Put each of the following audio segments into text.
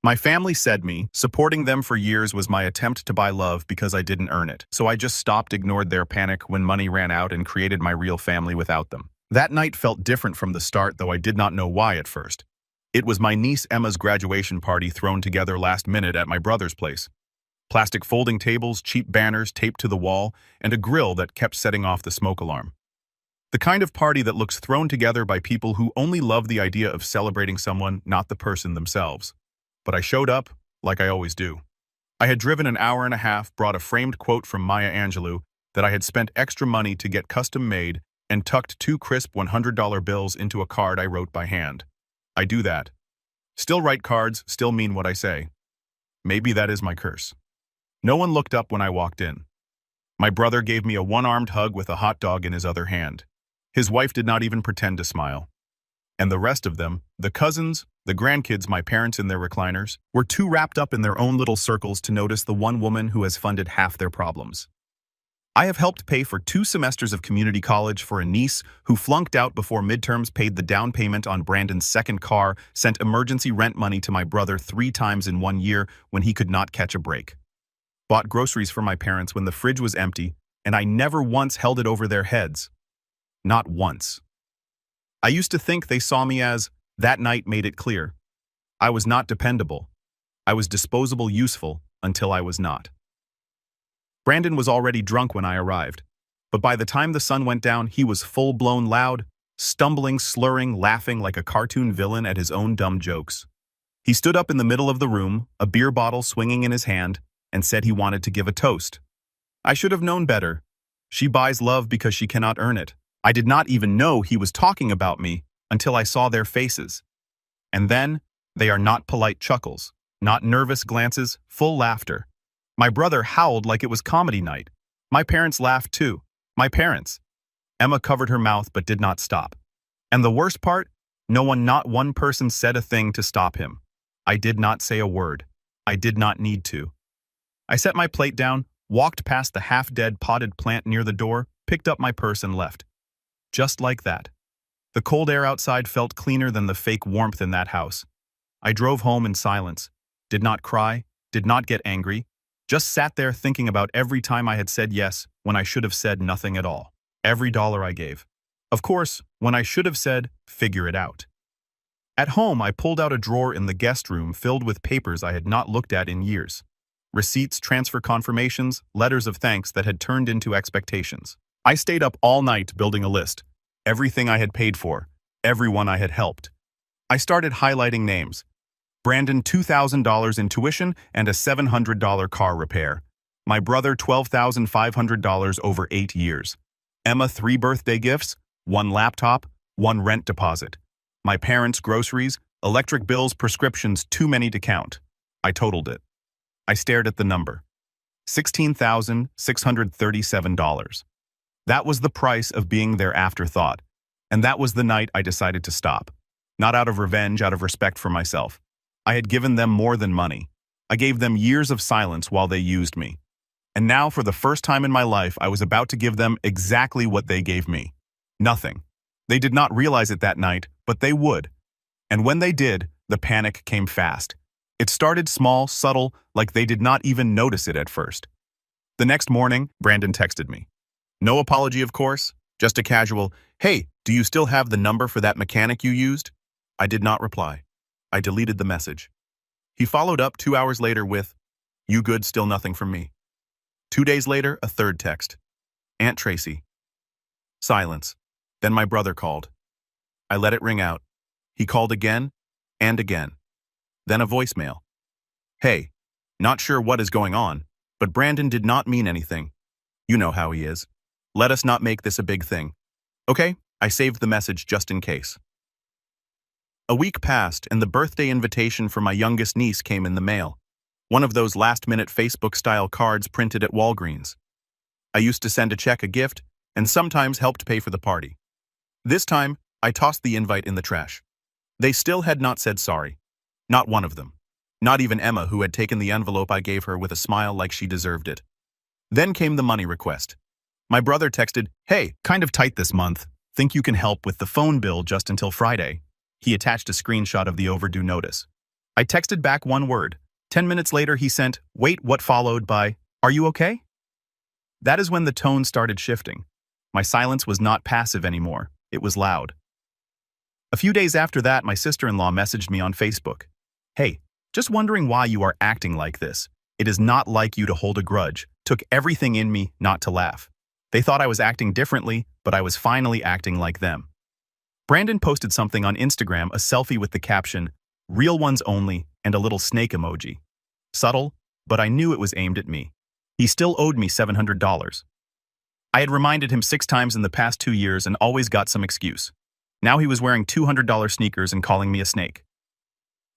My family said supporting them for years was my attempt to buy love because I didn't earn it. So I just stopped, ignored their panic when money ran out, and created my real family without them. That night felt different from the start, though I did not know why at first. It was my niece Emma's graduation party thrown together last minute at my brother's place. Plastic folding tables, cheap banners taped to the wall, and a grill that kept setting off the smoke alarm. The kind of party that looks thrown together by people who only love the idea of celebrating someone, not the person themselves. But I showed up, like I always do. I had driven an hour and a half, brought a framed quote from Maya Angelou that I had spent extra money to get custom made, and tucked 2 crisp $100 bills into a card I wrote by hand. I do that. Still write cards, still mean what I say. Maybe that is my curse. No one looked up when I walked in. My brother gave me a one-armed hug with a hot dog in his other hand. His wife did not even pretend to smile. And the rest of them, the cousins, the grandkids, my parents in their recliners, were too wrapped up in their own little circles to notice the one woman who has funded half their problems. I have helped pay for 2 semesters of community college for a niece who flunked out before midterms, paid the down payment on Brandon's second car, sent emergency rent money to my brother 3 times in 1 year when he could not catch a break. Bought groceries for my parents when the fridge was empty, and I never once held it over their heads. Not once. I used to think they saw me as, that night made it clear. I was not dependable. I was disposable, useful, until I was not. Brandon was already drunk when I arrived, but by the time the sun went down, he was full-blown loud, stumbling, slurring, laughing like a cartoon villain at his own dumb jokes. He stood up in the middle of the room, a beer bottle swinging in his hand, and said he wanted to give a toast. I should have known better. She buys love because she cannot earn it. I did not even know he was talking about me until I saw their faces. And then, they are not polite chuckles, not nervous glances, full laughter. My brother howled like it was comedy night. My parents laughed too. My parents. Emma covered her mouth but did not stop. And the worst part, not one person said a thing to stop him. I did not say a word. I did not need to. I set my plate down, walked past the half-dead potted plant near the door, picked up my purse and left. Just like that. The cold air outside felt cleaner than the fake warmth in that house. I drove home in silence, did not cry, did not get angry, just sat there thinking about every time I had said yes when I should have said nothing at all. Every dollar I gave. Of course, when I should have said, figure it out. At home, I pulled out a drawer in the guest room filled with papers I had not looked at in years. Receipts, transfer confirmations, letters of thanks that had turned into expectations. I stayed up all night building a list. Everything I had paid for. Everyone I had helped. I started highlighting names. Brandon, $2,000 in tuition and a $700 car repair. My brother, $12,500 over 8 years. Emma, 3 birthday gifts, 1 laptop, 1 rent deposit. My parents, groceries, electric bills, prescriptions, too many to count. I totaled it. I stared at the number. $16,637. That was the price of being their afterthought. And that was the night I decided to stop. Not out of revenge, out of respect for myself. I had given them more than money. I gave them years of silence while they used me. And now, for the first time in my life, I was about to give them exactly what they gave me. Nothing. They did not realize it that night, but they would. And when they did, the panic came fast. It started small, subtle, like they did not even notice it at first. The next morning, Brandon texted me. No apology, of course, just a casual, "Hey, do you still have the number for that mechanic you used?" I did not reply. I deleted the message. He followed up 2 hours later with, "You good, still nothing from me." 2 days later, a third text. "Aunt Tracy." Silence. Then my brother called. I let it ring out. He called again and again. Then a voicemail. "Hey, not sure what is going on, but Brandon did not mean anything. You know how he is. Let us not make this a big thing. Okay?" I saved the message just in case. A week passed, and the birthday invitation for my youngest niece came in the mail. One of those last-minute Facebook-style cards printed at Walgreens. I used to send a check, a gift, and sometimes helped pay for the party. This time, I tossed the invite in the trash. They still had not said sorry. Not one of them. Not even Emma, who had taken the envelope I gave her with a smile like she deserved it. Then came the money request. My brother texted, "Hey, kind of tight this month. Think you can help with the phone bill just until Friday?" He attached a screenshot of the overdue notice. I texted back one word. 10 minutes later, he sent, "Wait," what followed by, "Are you okay?" That is when the tone started shifting. My silence was not passive anymore. It was loud. A few days after that, my sister-in-law messaged me on Facebook. "Hey, just wondering why you are acting like this. It is not like you to hold a grudge. Took everything in me not to laugh." They thought I was acting differently, but I was finally acting like them. Brandon posted something on Instagram, a selfie with the caption, "Real ones only," and a little snake emoji. Subtle, but I knew it was aimed at me. He still owed me $700. I had reminded him 6 times in the past 2 years and always got some excuse. Now he was wearing $200 sneakers and calling me a snake.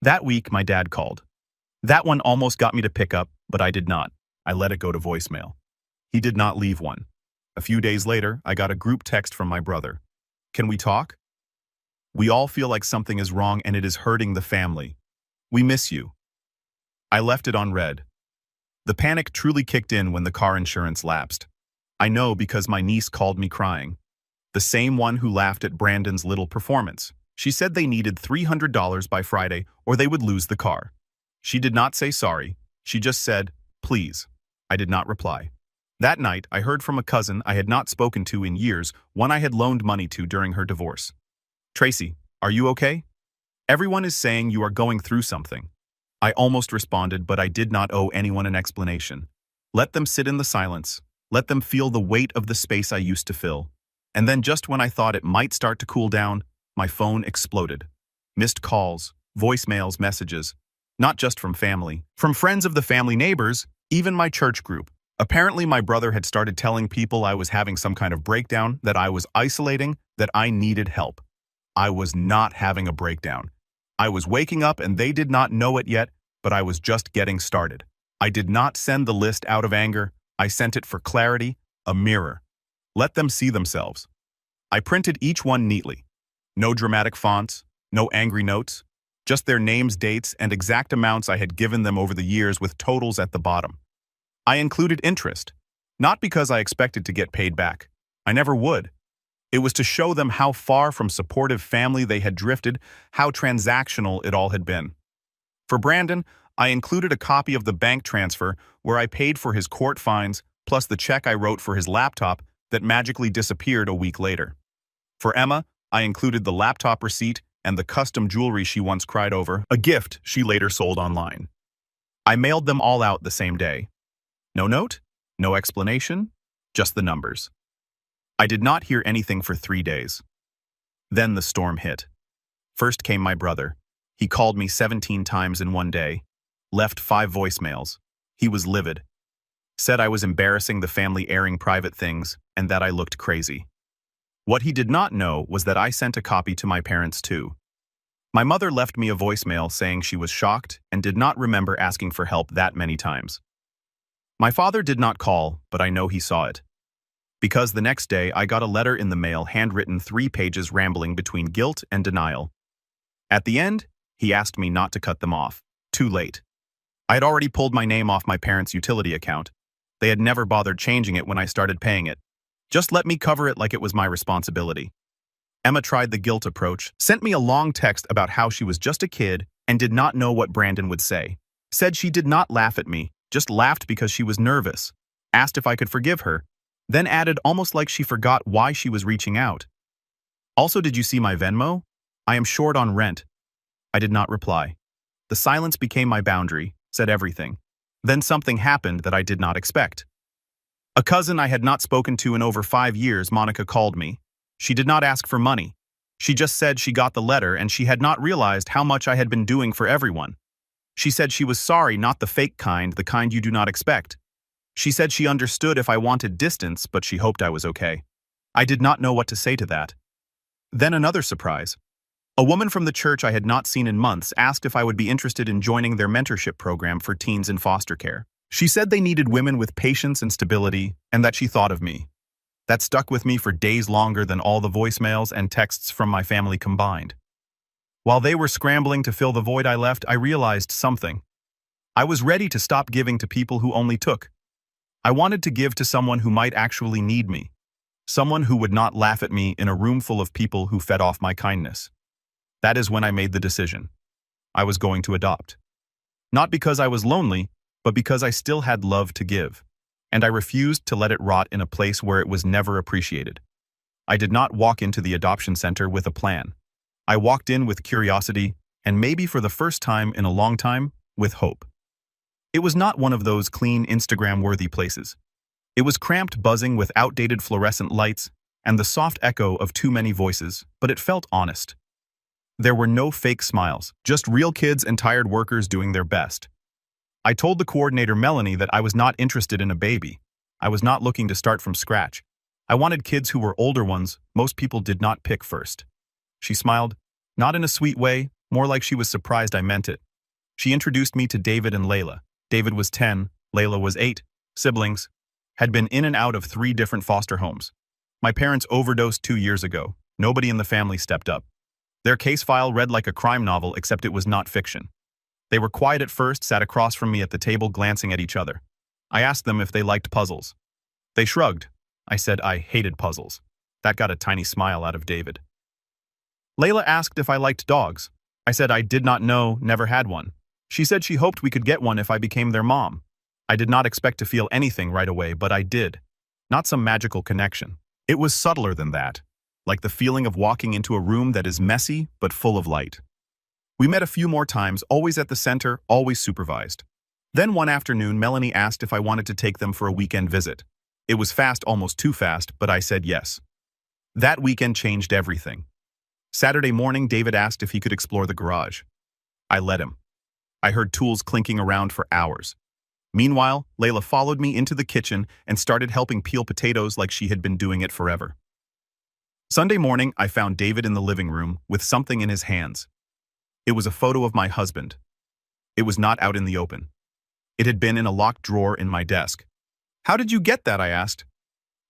That week, my dad called. That one almost got me to pick up, but I did not. I let it go to voicemail. He did not leave one. A few days later, I got a group text from my brother. "Can we talk? We all feel like something is wrong and it is hurting the family. We miss you." I left it on read. The panic truly kicked in when the car insurance lapsed. I know because my niece called me crying. The same one who laughed at Brandon's little performance. She said they needed $300 by Friday or they would lose the car. She did not say sorry. She just said, "Please." I did not reply. That night, I heard from a cousin I had not spoken to in years, one I had loaned money to during her divorce. "Tracy, are you okay? Everyone is saying you are going through something." I almost responded, but I did not owe anyone an explanation. Let them sit in the silence. Let them feel the weight of the space I used to fill. And then just when I thought it might start to cool down, my phone exploded. Missed calls, voicemails, messages. Not just from family. From friends of the family, neighbors, even my church group. Apparently my brother had started telling people I was having some kind of breakdown, that I was isolating, that I needed help. I was not having a breakdown. I was waking up and they did not know it yet, but I was just getting started. I did not send the list out of anger. I sent it for clarity, a mirror. Let them see themselves. I printed each one neatly. No dramatic fonts, no angry notes, just their names, dates, and exact amounts I had given them over the years with totals at the bottom. I included interest, not because I expected to get paid back. I never would. It was to show them how far from supportive family they had drifted, how transactional it all had been. For Brandon, I included a copy of the bank transfer where I paid for his court fines, plus the check I wrote for his laptop that magically disappeared a week later. For Emma, I included the laptop receipt and the custom jewelry she once cried over, a gift she later sold online. I mailed them all out the same day. No note, no explanation, just the numbers. I did not hear anything for 3 days. Then the storm hit. First came my brother. He called me 17 times in one day, left 5 voicemails. He was livid. Said I was embarrassing the family, airing private things, and that I looked crazy. What he did not know was that I sent a copy to my parents too. My mother left me a voicemail saying she was shocked and did not remember asking for help that many times. My father did not call, but I know he saw it. Because the next day I got a letter in the mail, handwritten, 3 pages, rambling between guilt and denial. At the end, he asked me not to cut them off. Too late. I had already pulled my name off my parents' utility account. They had never bothered changing it when I started paying it. Just let me cover it like it was my responsibility. Emma tried the guilt approach, sent me a long text about how she was just a kid and did not know what Brandon would say. Said she did not laugh at me, just laughed because she was nervous. Asked if I could forgive her, then added almost like she forgot why she was reaching out. Also, did you see my Venmo? I am short on rent. I did not reply. The silence became my boundary, said everything. Then something happened that I did not expect. A cousin I had not spoken to in over 5 years, Monica, called me. She did not ask for money. She just said she got the letter and she had not realized how much I had been doing for everyone. She said she was sorry, not the fake kind, the kind you do not expect. She said she understood if I wanted distance, but she hoped I was okay. I did not know what to say to that. Then another surprise. A woman from the church I had not seen in months asked if I would be interested in joining their mentorship program for teens in foster care. She said they needed women with patience and stability, and that she thought of me. That stuck with me for days, longer than all the voicemails and texts from my family combined. While they were scrambling to fill the void I left, I realized something. I was ready to stop giving to people who only took. I wanted to give to someone who might actually need me. Someone who would not laugh at me in a room full of people who fed off my kindness. That is when I made the decision. I was going to adopt. Not because I was lonely, but because I still had love to give, and I refused to let it rot in a place where it was never appreciated. I did not walk into the adoption center with a plan. I walked in with curiosity, and maybe for the first time in a long time, with hope. It was not one of those clean, Instagram-worthy places. It was cramped, buzzing with outdated fluorescent lights and the soft echo of too many voices, but it felt honest. There were no fake smiles, just real kids and tired workers doing their best. I told the coordinator Melanie that I was not interested in a baby. I was not looking to start from scratch. I wanted kids who were older ones most people did not pick first. She smiled, not in a sweet way, more like she was surprised I meant it. She introduced me to David and Layla. David was 10, Layla was 8, siblings, had been in and out of 3 different foster homes. My parents overdosed 2 years ago. Nobody in the family stepped up. Their case file read like a crime novel, except it was not fiction. They were quiet at first, sat across from me at the table glancing at each other. I asked them if they liked puzzles. They shrugged. I said I hated puzzles. That got a tiny smile out of David. Layla asked if I liked dogs. I said I did not know, never had one. She said she hoped we could get one if I became their mom. I did not expect to feel anything right away, but I did. Not some magical connection. It was subtler than that, like the feeling of walking into a room that is messy but full of light. We met a few more times, always at the center, always supervised. Then one afternoon, Melanie asked if I wanted to take them for a weekend visit. It was fast, almost too fast, but I said yes. That weekend changed everything. Saturday morning, David asked if he could explore the garage. I let him. I heard tools clinking around for hours. Meanwhile, Layla followed me into the kitchen and started helping peel potatoes like she had been doing it forever. Sunday morning, I found David in the living room with something in his hands. It was a photo of my husband. It was not out in the open. It had been in a locked drawer in my desk. "How did you get that?" I asked.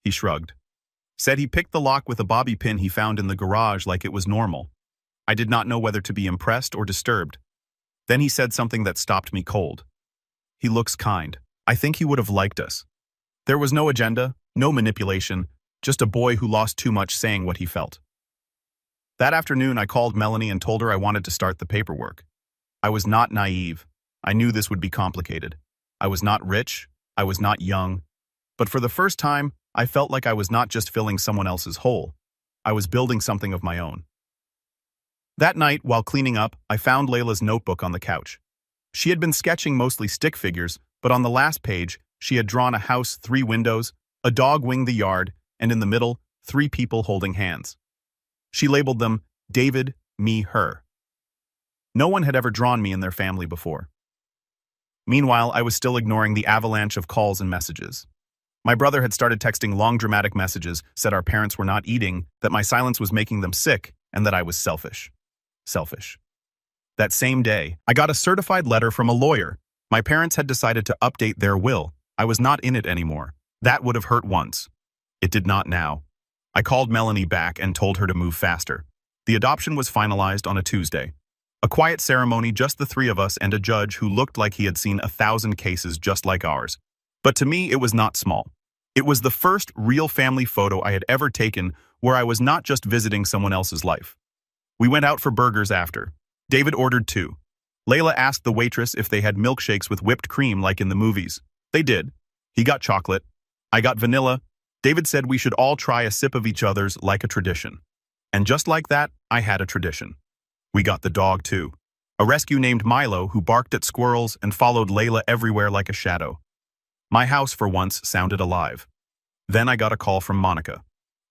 He shrugged. Said he picked the lock with a bobby pin he found in the garage like it was normal. I did not know whether to be impressed or disturbed. Then he said something that stopped me cold. "He looks kind. I think he would have liked us." There was no agenda, no manipulation, just a boy who lost too much saying what he felt. That afternoon, I called Melanie and told her I wanted to start the paperwork. I was not naive. I knew this would be complicated. I was not rich. I was not young. But for the first time, I felt like I was not just filling someone else's hole. I was building something of my own. That night, while cleaning up, I found Layla's notebook on the couch. She had been sketching mostly stick figures, but on the last page, she had drawn a house, 3 windows, a dog winged the yard, and in the middle, 3 people holding hands. She labeled them David, me, her. No one had ever drawn me in their family before. Meanwhile, I was still ignoring the avalanche of calls and messages. My brother had started texting long dramatic messages, said our parents were not eating, that my silence was making them sick, and that I was selfish. Selfish. That same day, I got a certified letter from a lawyer. My parents had decided to update their will. I was not in it anymore. That would have hurt once. It did not now. I called Melanie back and told her to move faster. The adoption was finalized on a Tuesday. A quiet ceremony, just the 3 of us and a judge who looked like he had seen 1,000 cases just like ours. But to me, it was not small. It was the first real family photo I had ever taken where I was not just visiting someone else's life. We went out for burgers after. David ordered 2. Layla asked the waitress if they had milkshakes with whipped cream like in the movies. They did. He got chocolate. I got vanilla. David said we should all try a sip of each other's like a tradition. And just like that, I had a tradition. We got the dog too. A rescue named Milo who barked at squirrels and followed Layla everywhere like a shadow. My house, for once, sounded alive. Then I got a call from Monica.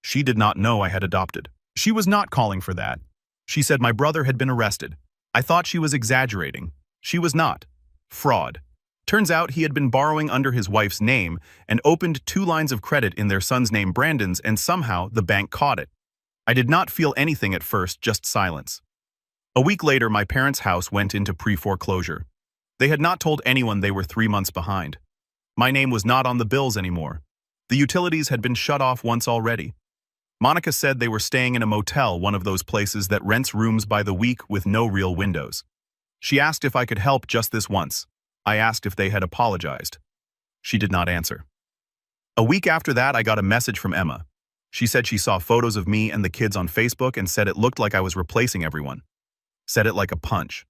She did not know I had adopted. She was not calling for that. She said my brother had been arrested. I thought she was exaggerating. She was not. Fraud. Turns out he had been borrowing under his wife's name and opened 2 lines of credit in their son's name, Brandon's, and somehow the bank caught it. I did not feel anything at first, just silence. A week later, my parents' house went into pre-foreclosure. They had not told anyone they were 3 months behind. My name was not on the bills anymore. The utilities had been shut off once already. Monica said they were staying in a motel, one of those places that rents rooms by the week with no real windows. She asked if I could help just this once. I asked if they had apologized. She did not answer. A week after that, I got a message from Emma. She said she saw photos of me and the kids on Facebook and said it looked like I was replacing everyone. Said it like a punch.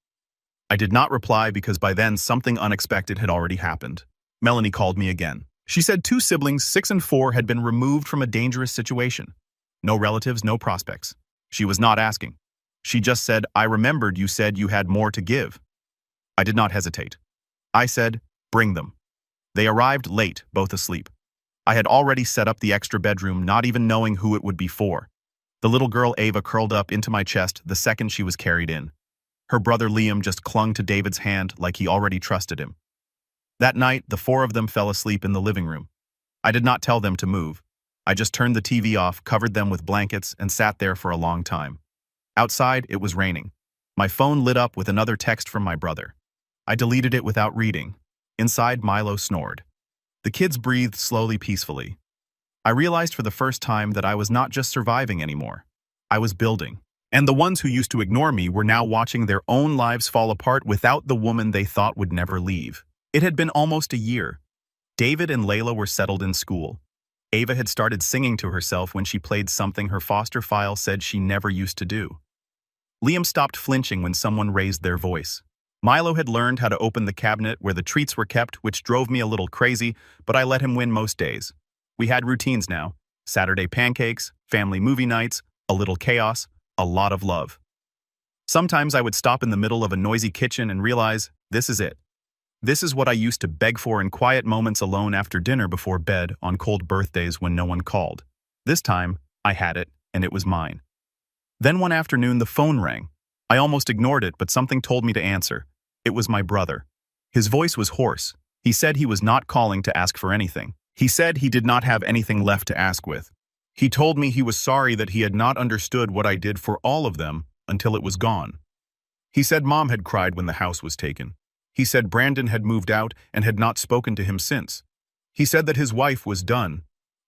I did not reply because by then something unexpected had already happened. Melanie called me again. She said 2 siblings, 6 and 4, had been removed from a dangerous situation. No relatives, no prospects. She was not asking. She just said, "I remembered you said you had more to give." I did not hesitate. I said, "Bring them." They arrived late, both asleep. I had already set up the extra bedroom, not even knowing who it would be for. The little girl Ava curled up into my chest the second she was carried in. Her brother Liam just clung to David's hand like he already trusted him. That night, the 4 of them fell asleep in the living room. I did not tell them to move. I just turned the TV off, covered them with blankets, and sat there for a long time. Outside, it was raining. My phone lit up with another text from my brother. I deleted it without reading. Inside, Milo snored. The kids breathed slowly, peacefully. I realized for the first time that I was not just surviving anymore. I was building. And the ones who used to ignore me were now watching their own lives fall apart without the woman they thought would never leave. It had been almost a year. David and Layla were settled in school. Ava had started singing to herself when she played something her foster file said she never used to do. Liam stopped flinching when someone raised their voice. Milo had learned how to open the cabinet where the treats were kept, which drove me a little crazy, but I let him win most days. We had routines now. Saturday pancakes, family movie nights, a little chaos, a lot of love. Sometimes I would stop in the middle of a noisy kitchen and realize, this is it. This is what I used to beg for in quiet moments alone after dinner before bed on cold birthdays when no one called. This time, I had it, and it was mine. Then one afternoon, the phone rang. I almost ignored it, but something told me to answer. It was my brother. His voice was hoarse. He said he was not calling to ask for anything. He said he did not have anything left to ask with. He told me he was sorry that he had not understood what I did for all of them until it was gone. He said Mom had cried when the house was taken. He said Brandon had moved out and had not spoken to him since. He said that his wife was done.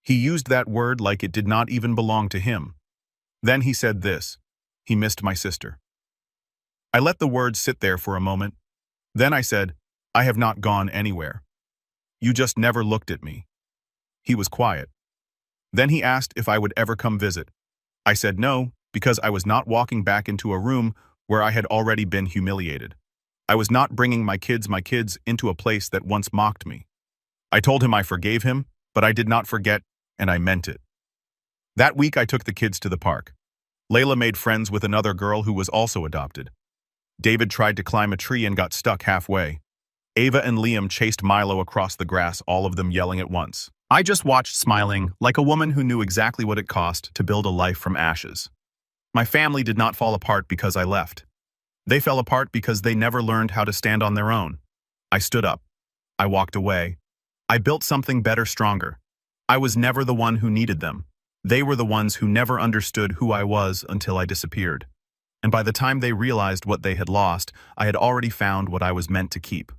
He used that word like it did not even belong to him. Then he said this: he missed my sister. I let the words sit there for a moment. Then I said, I have not gone anywhere. You just never looked at me. He was quiet. Then he asked if I would ever come visit. I said no, because I was not walking back into a room where I had already been humiliated. I was not bringing my kids into a place that once mocked me. I told him I forgave him, but I did not forget, and I meant it. That week I took the kids to the park. Layla made friends with another girl who was also adopted. David tried to climb a tree and got stuck halfway. Ava and Liam chased Milo across the grass, all of them yelling at once. I just watched, smiling, like a woman who knew exactly what it cost to build a life from ashes. My family did not fall apart because I left. They fell apart because they never learned how to stand on their own. I stood up. I walked away. I built something better, stronger. I was never the one who needed them. They were the ones who never understood who I was until I disappeared. And by the time they realized what they had lost, I had already found what I was meant to keep.